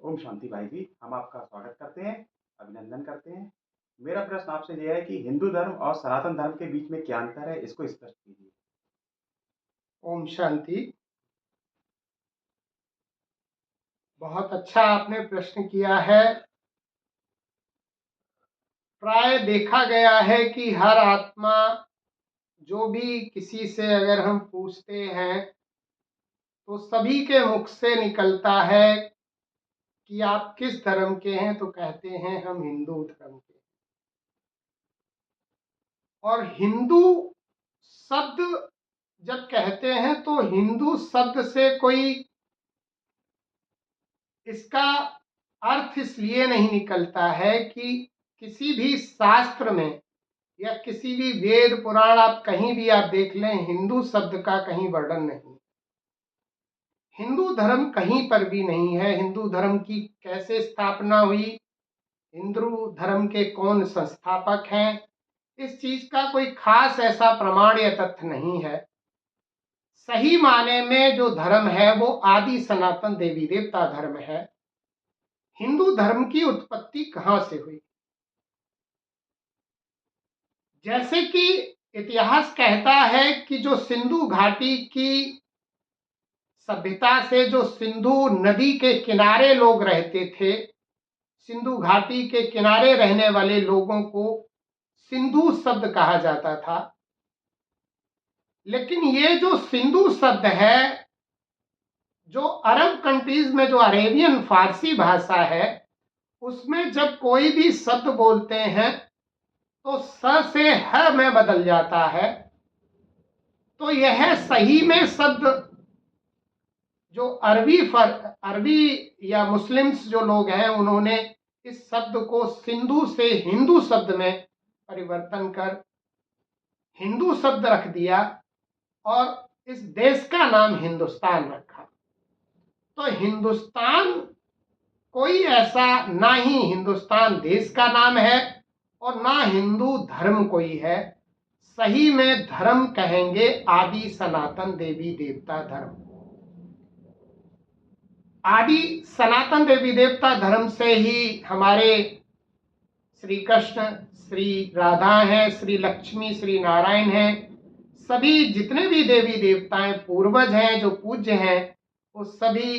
ओम शांति भाई जी, हम आपका स्वागत करते हैं, अभिनंदन करते हैं। मेरा प्रश्न आपसे ये है कि हिंदू धर्म और सनातन धर्म के बीच में क्या अंतर है, इसको स्पष्ट कीजिए। ओम शांति। बहुत अच्छा आपने प्रश्न किया है। प्राय देखा गया है कि हर आत्मा जो भी किसी से अगर हम पूछते हैं तो सभी के मुख से निकलता है कि आप किस धर्म के हैं, तो कहते हैं हम हिंदू धर्म के। और हिंदू शब्द जब कहते हैं तो हिंदू शब्द से कोई इसका अर्थ इसलिए नहीं निकलता है कि किसी भी शास्त्र में या किसी भी वेद पुराण आप कहीं भी आप देख लें, हिंदू शब्द का कहीं वर्णन नहीं। हिंदू धर्म कहीं पर भी नहीं है। हिंदू धर्म की कैसे स्थापना हुई, हिंदू धर्म के कौन संस्थापक हैं, इस चीज का कोई खास ऐसा प्रमाण या तथ्य नहीं है। सही माने में जो धर्म है वो आदि सनातन देवी देवता धर्म है। हिंदू धर्म की उत्पत्ति कहां से हुई? जैसे कि इतिहास कहता है कि जो सिंधु घाटी की सभ्यता से, जो सिंधु नदी के किनारे लोग रहते थे, सिंधु घाटी के किनारे रहने वाले लोगों को सिंधु शब्द कहा जाता था। लेकिन ये जो सिंधु शब्द है, जो अरब कंट्रीज में जो अरेबियन फारसी भाषा है, उसमें जब कोई भी शब्द बोलते हैं तो स से ह में बदल जाता है। तो यह सही में शब्द जो अरबी या मुस्लिम्स जो लोग हैं, उन्होंने इस शब्द को सिंधु से हिंदू शब्द में परिवर्तन कर हिंदू शब्द रख दिया और इस देश का नाम हिंदुस्तान रखा। तो हिंदुस्तान कोई ऐसा, ना ही हिंदुस्तान देश का नाम है और ना हिंदू धर्म कोई है। सही में धर्म कहेंगे आदि सनातन देवी देवता धर्म। आदि सनातन देवी देवता धर्म से ही हमारे श्री कृष्ण, श्री राधा हैं, श्री लक्ष्मी, श्री नारायण हैं, सभी जितने भी देवी देवताएं पूर्वज हैं जो पूज्य हैं, वो सभी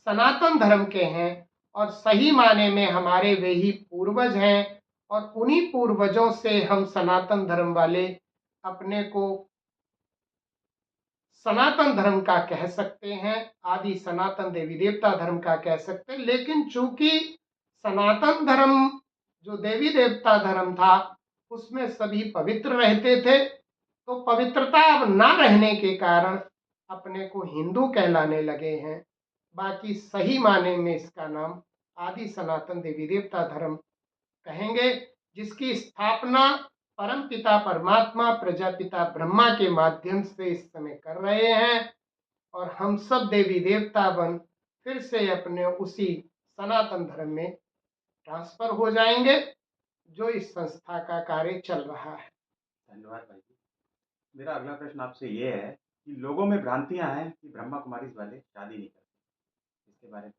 सनातन धर्म के हैं। और सही माने में हमारे वे ही पूर्वज हैं और उन्हीं पूर्वजों से हम सनातन धर्म वाले अपने को सनातन धर्म का कह सकते हैं, आदि सनातन देवी देवता धर्म का कह सकते हैं। लेकिन चूंकि सनातन धर्म जो देवी देवता धर्म था उसमें सभी पवित्र रहते थे, तो पवित्रता अब ना रहने के कारण अपने को हिंदू कहलाने लगे हैं। बाकी सही माने में इसका नाम आदि सनातन देवी देवता धर्म कहेंगे, जिसकी स्थापना परम पिता परमात्मा प्रजापिता ब्रह्मा के माध्यम से इस समय कर रहे हैं। और हम सब देवी देवता बन फिर से अपने उसी सनातन धर्म में ट्रांसफर हो जाएंगे जो इस संस्था का कार्य चल रहा है। धन्यवाद भाई जी। मेरा अगला प्रश्न आपसे ये है कि लोगों में भ्रांतियां हैं कि ब्रह्मा कुमारीज वाले शादी नहीं करते, इसके बारे में।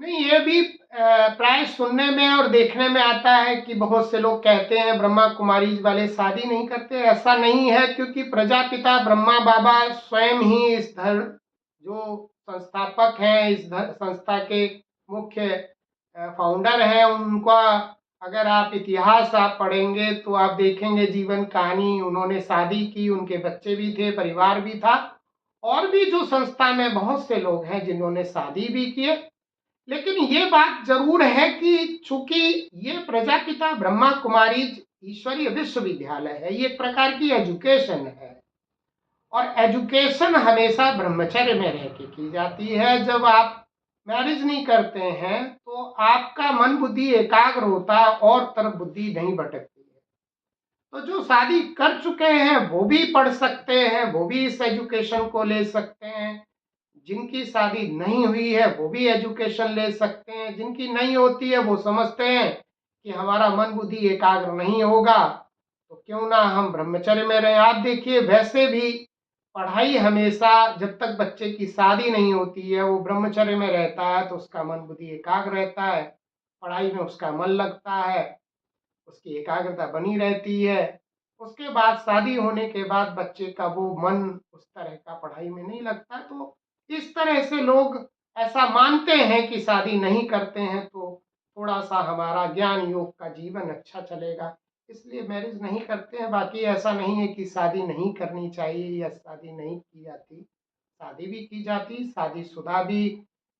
नहीं, ये भी प्राय सुनने में और देखने में आता है कि बहुत से लोग कहते हैं ब्रह्मा कुमारी वाले शादी नहीं करते। ऐसा नहीं है, क्योंकि प्रजापिता ब्रह्मा बाबा स्वयं ही इस धर्म जो संस्थापक हैं, इस संस्था के मुख्य फाउंडर हैं, उनका अगर आप इतिहास आप पढ़ेंगे तो आप देखेंगे जीवन कहानी, उन्होंने शादी की, उनके बच्चे भी थे, परिवार भी था। और भी जो संस्था में बहुत से लोग हैं जिन्होंने शादी भी किए। लेकिन ये बात जरूर है कि चूंकि ये प्रजापिता ब्रह्मा कुमारी ईश्वरीय विश्वविद्यालय है, ये एक प्रकार की एजुकेशन है और एजुकेशन हमेशा ब्रह्मचर्य में रह के की जाती है। जब आप मैरिज नहीं करते हैं तो आपका मन बुद्धि एकाग्र होता है और तरफ बुद्धि नहीं भटकती है। तो जो शादी कर चुके हैं वो भी पढ़ सकते हैं, वो भी इस एजुकेशन को ले सकते हैं। जिनकी शादी नहीं हुई है वो भी एजुकेशन ले सकते हैं। जिनकी नहीं होती है वो समझते हैं कि हमारा मन बुद्धि एकाग्र नहीं होगा तो क्यों ना हम ब्रह्मचर्य में रहें। आप देखिए, वैसे भी पढ़ाई हमेशा, जब तक बच्चे की शादी नहीं होती है, वो ब्रह्मचर्य में रहता है, तो उसका मन बुद्धि एकाग्र रहता है, पढ़ाई में उसका मन लगता है, उसकी एकाग्रता बनी रहती है। उसके बाद शादी होने के बाद बच्चे का वो मन उस तरह का पढ़ाई में नहीं लगता। तो इस तरह से लोग ऐसा मानते हैं कि शादी नहीं करते हैं तो थोड़ा सा हमारा ज्ञान योग का जीवन अच्छा चलेगा, इसलिए मैरिज नहीं करते हैं। बाकी ऐसा नहीं है कि शादी नहीं करनी चाहिए या शादी नहीं की जाती, शादी भी की जाती, शादीशुदा भी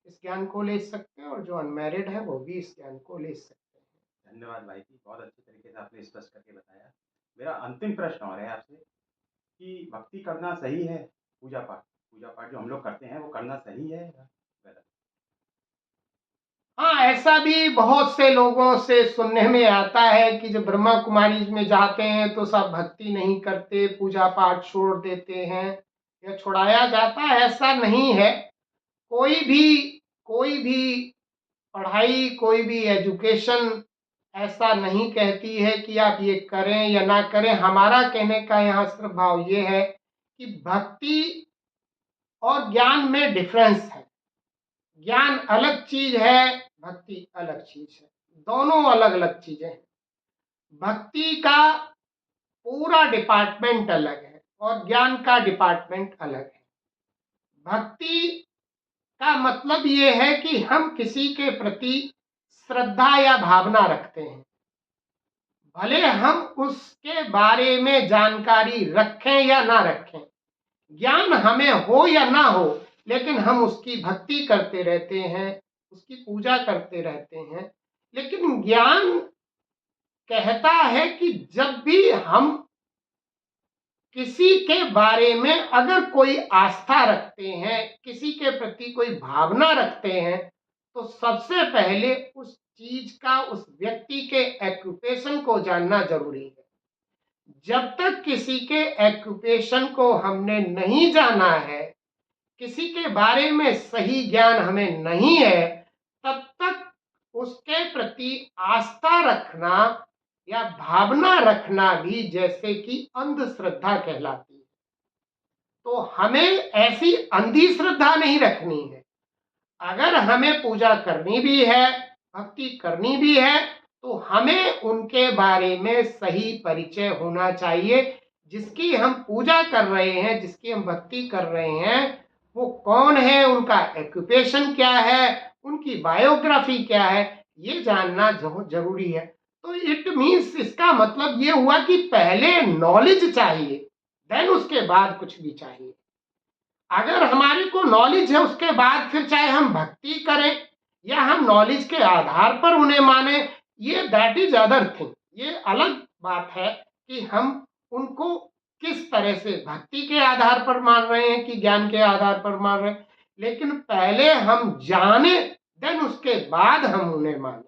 इस ज्ञान को ले सकते हैं और जो अनमैरिड है वो भी इस ज्ञान को ले सकते हैं। धन्यवाद भाई जी, बहुत अच्छे तरीके से आपने स्पष्ट करके बताया। मेरा अंतिम प्रश्न और है आपसे कि भक्ति करना सही है? पूजा पाठ जो हम लोग करते हैं वो करना सही है या गलत? हाँ, ऐसा भी बहुत से लोगों से सुनने में आता है कि जब ब्रह्मा कुमारी में जाते हैं तो सब भक्ति नहीं करते, पूजा पाठ छोड़ देते हैं या छुड़ाया जाता है। ऐसा नहीं है। कोई भी पढ़ाई, कोई भी एजुकेशन ऐसा नहीं कहती है कि आप ये करें या ना करें। हमारा कहने का यहाँ सिर्फ भाव ये है कि भक्ति और ज्ञान में डिफरेंस है। ज्ञान अलग चीज है, भक्ति अलग चीज है, दोनों अलग अलग चीजें हैं। भक्ति का पूरा डिपार्टमेंट अलग है और ज्ञान का डिपार्टमेंट अलग है। भक्ति का मतलब ये है कि हम किसी के प्रति श्रद्धा या भावना रखते हैं, भले हम उसके बारे में जानकारी रखें या ना रखें, ज्ञान हमें हो या ना हो, लेकिन हम उसकी भक्ति करते रहते हैं, उसकी पूजा करते रहते हैं। लेकिन ज्ञान कहता है कि जब भी हम किसी के बारे में अगर कोई आस्था रखते हैं, किसी के प्रति कोई भावना रखते हैं, तो सबसे पहले उस चीज का, उस व्यक्ति के एक्यूपेशन को जानना जरूरी है। जब तक किसी के एक्यूपेशन को हमने नहीं जाना है, किसी के बारे में सही ज्ञान हमें नहीं है, तब तक उसके प्रति आस्था रखना या भावना रखना भी जैसे कि अंधश्रद्धा कहलाती है। तो हमें ऐसी अंधी श्रद्धा नहीं रखनी है। अगर हमें पूजा करनी भी है, भक्ति करनी भी है, तो हमें उनके बारे में सही परिचय होना चाहिए। जिसकी हम पूजा कर रहे हैं, जिसकी हम भक्ति कर रहे हैं, वो कौन है, उनका एक्यूपेशन क्या है, उनकी बायोग्राफी क्या है, ये जानना जरूरी है। तो इट मीन्स, इसका मतलब ये हुआ कि पहले नॉलेज चाहिए, देन उसके बाद कुछ भी चाहिए। अगर हमारे को नॉलेज है, उसके बाद फिर चाहे हम भक्ति करें या हम नॉलेज के आधार पर उन्हें माने, ये दैट इज अदर थिंग। ये अलग बात है कि हम उनको किस तरह से भक्ति के आधार पर मान रहे हैं कि ज्ञान के आधार पर मान रहे हैं। लेकिन पहले हम जाने, देन उसके बाद हम उन्हें माने।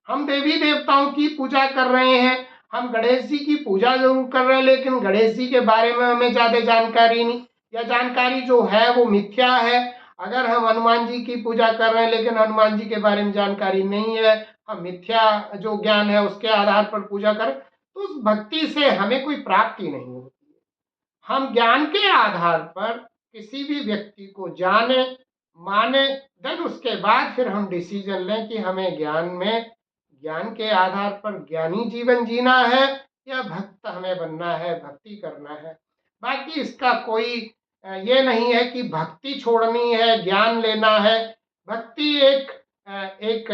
हम देवी देवताओं की पूजा कर रहे हैं, हम गणेश जी की पूजा जरूर कर रहे हैं, लेकिन गणेश जी के बारे में हमें ज्यादा जानकारी नहीं, या जानकारी जो है वो मिथ्या है। अगर हम हनुमान जी की पूजा कर रहे हैं लेकिन हनुमान जी के बारे में जानकारी नहीं है, हम मिथ्या जो ज्ञान है उसके आधार पर पूजा करें, तो उस भक्ति से हमें कोई प्राप्ति नहीं होती है। हम ज्ञान के आधार पर किसी भी व्यक्ति को जाने, माने, देन उसके बाद फिर हम डिसीजन लें कि हमें ज्ञान के आधार पर ज्ञानी जीवन जीना है या भक्त हमें बनना है, भक्ति करना है। बाकी इसका कोई ये नहीं है कि भक्ति छोड़नी है, ज्ञान लेना है। भक्ति एक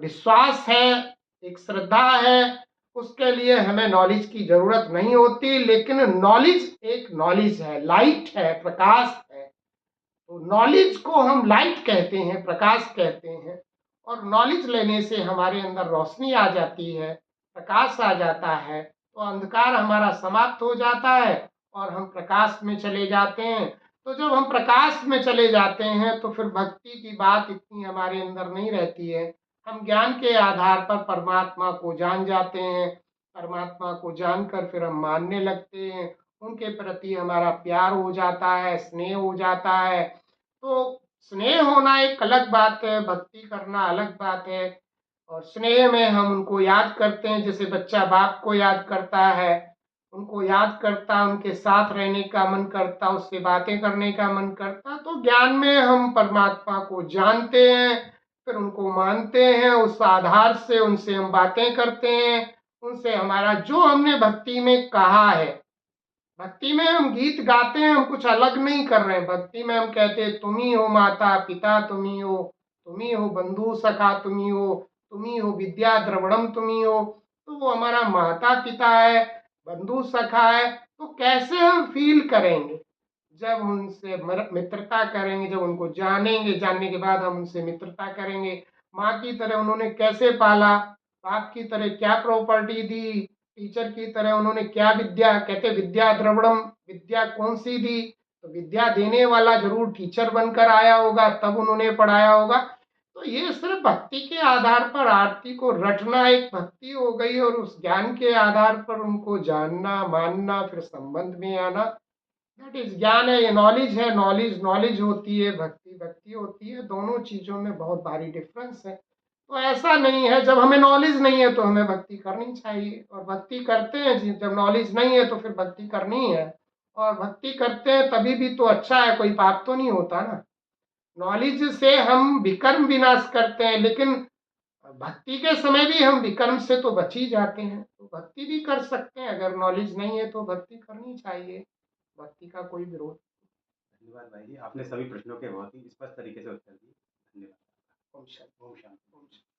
विश्वास है, एक श्रद्धा है, उसके लिए हमें नॉलेज की जरूरत नहीं होती। लेकिन नॉलेज एक नॉलेज है, लाइट है, प्रकाश है। तो नॉलेज को हम लाइट कहते हैं, प्रकाश कहते हैं। और नॉलेज लेने से हमारे अंदर रोशनी आ जाती है, प्रकाश आ जाता है, तो अंधकार हमारा समाप्त हो जाता है और हम प्रकाश में चले जाते हैं। तो जब हम प्रकाश में चले जाते हैं तो फिर भक्ति की बात इतनी हमारे अंदर नहीं रहती है। हम ज्ञान के आधार पर परमात्मा को जान जाते हैं, परमात्मा को जानकर फिर हम मानने लगते हैं, उनके प्रति हमारा प्यार हो जाता है, स्नेह हो जाता है। तो स्नेह होना एक अलग बात है, भक्ति करना अलग बात है। और स्नेह में हम उनको याद करते हैं, जैसे बच्चा बाप को याद करता है, उनको याद करता, उनके साथ रहने का मन करता, उससे बातें करने का मन करता, तो ज्ञान में हम परमात्मा को जानते हैं, फिर उनको मानते हैं, उस आधार से उनसे हम बातें करते हैं, उनसे हमारा जो हमने भक्ति में कहा है, भक्ति में हम गीत गाते हैं, हम कुछ अलग नहीं कर रहे हैं। भक्ति में हम कहते हैं तुम ही हो माता पिता, तुम ही हो बंधु सखा, तुम ही हो विद्या द्रविड़म, तुम ही हो। तो वो हमारा माता पिता है, बंधु सखा है। तो कैसे हम फील करेंगे? जब उनसे मित्रता करेंगे, जब उनको जानेंगे, जानने के बाद हम उनसे मित्रता करेंगे। माँ की तरह उन्होंने कैसे पाला, बाप की तरह क्या प्रॉपर्टी दी, टीचर की तरह उन्होंने क्या विद्या, कहते विद्या द्रविड़म, विद्या कौन सी दी? तो विद्या देने वाला जरूर टीचर बनकर आया होगा, तब उन्होंने पढ़ाया होगा। तो ये सिर्फ भक्ति के आधार पर आरती को रटना एक भक्ति हो गई, और उस ज्ञान के आधार पर उनको जानना, मानना, फिर संबंध में आना, दैट इज ज्ञान है। ये नॉलेज है, नॉलेज नॉलेज होती है, भक्ति भक्ति होती है। दोनों चीजों में बहुत भारी डिफरेंस है। तो ऐसा नहीं है जब हमें नॉलेज नहीं है तो हमें भक्ति करनी चाहिए, और भक्ति करते हैं जी, जब नॉलेज नहीं है तो फिर भक्ति करनी है। और भक्ति करते हैं तभी भी तो अच्छा है, कोई पाप तो नहीं होता ना। नॉलेज से हम विकर्म विनाश करते हैं, लेकिन भक्ति के समय भी हम विकर्म से तो बच ही जाते हैं। तो भक्ति भी कर सकते हैं, अगर नॉलेज नहीं है तो भक्ति करनी चाहिए, भक्ति का कोई विरोध। धन्यवाद भाई जी, आपने सभी प्रश्नों के बहुत ही स्पष्ट तरीके से उत्तर दिए। धन्यवाद। ओम शांति। ओम शांति। ओम शांति।